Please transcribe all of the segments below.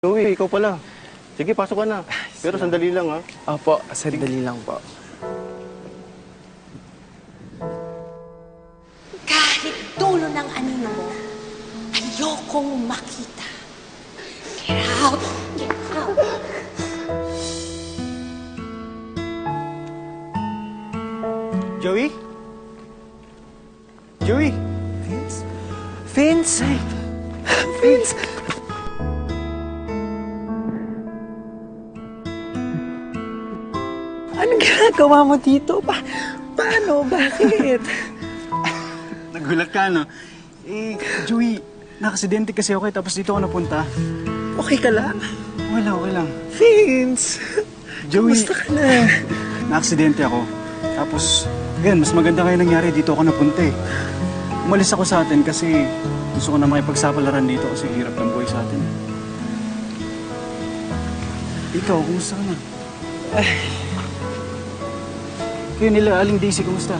Joey, ikaw pala. Sige, pasok ka na. Pero sandali lang, ha? Opo, sandali lang po. Kahit dulo ng anino mo, ayokong makita. Get out! Get out! Joey? Joey? Vince? Vince! Vince! Anong ginagawa mo dito? Paano? Bakit? Nagulat ka, no? Joey, nakasidente kasi ako tapos dito ako napunta. Okay ka lang? Okay lang. Vince! Joey, Kamusta ka na? nakasidente ako. Tapos, ganyan, mas maganda kayo nangyari. Dito ako napunta eh. Umalis ako sa atin kasi gusto ko na makipagsapalaran dito kasi hirap ng buhay sa atin. Ikaw, kumusta ka na? Kayo nila, Aling Daisy, kumusta?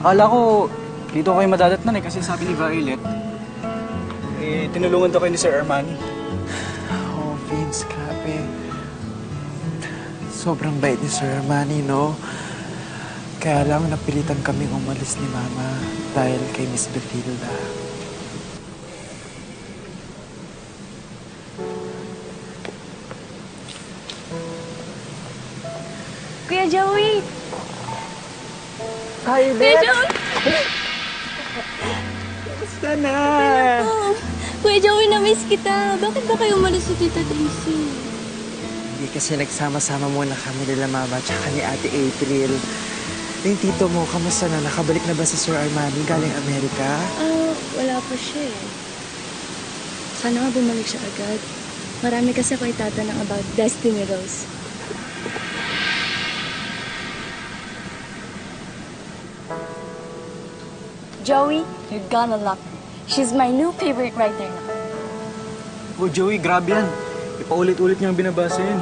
Akala ko, dito kayo madadatnan eh kasi sabi ni Violet, tinulungan daw kayo ni Sir Armani. Oh, Vince, grabe. Sobrang bait ni Sir Armani, no? Kaya lang napilitan kaming umalis ni Mama dahil kay Miss Betilda. Kuya Joey! Hi, Kuya Joey! Kamusta na? Oh, Kuya Joey, na-miss kita. Bakit ba kayo umalis si Tita Daisy? Hindi kasi nagsama-sama muna kami nila Mama tsaka ni Ate April. Yung tito mo, kamusta na? Nakabalik na ba si Sir Armani galing Amerika? Wala pa siya eh. Sana nga bumalik siya agad. Marami kasi ako itatanong about Destiny Rose. Joey, you're gonna love her. She's my new favorite writer now. Oh, Joey, grabe yan. Ipaulit-ulit niyang binabasa yan.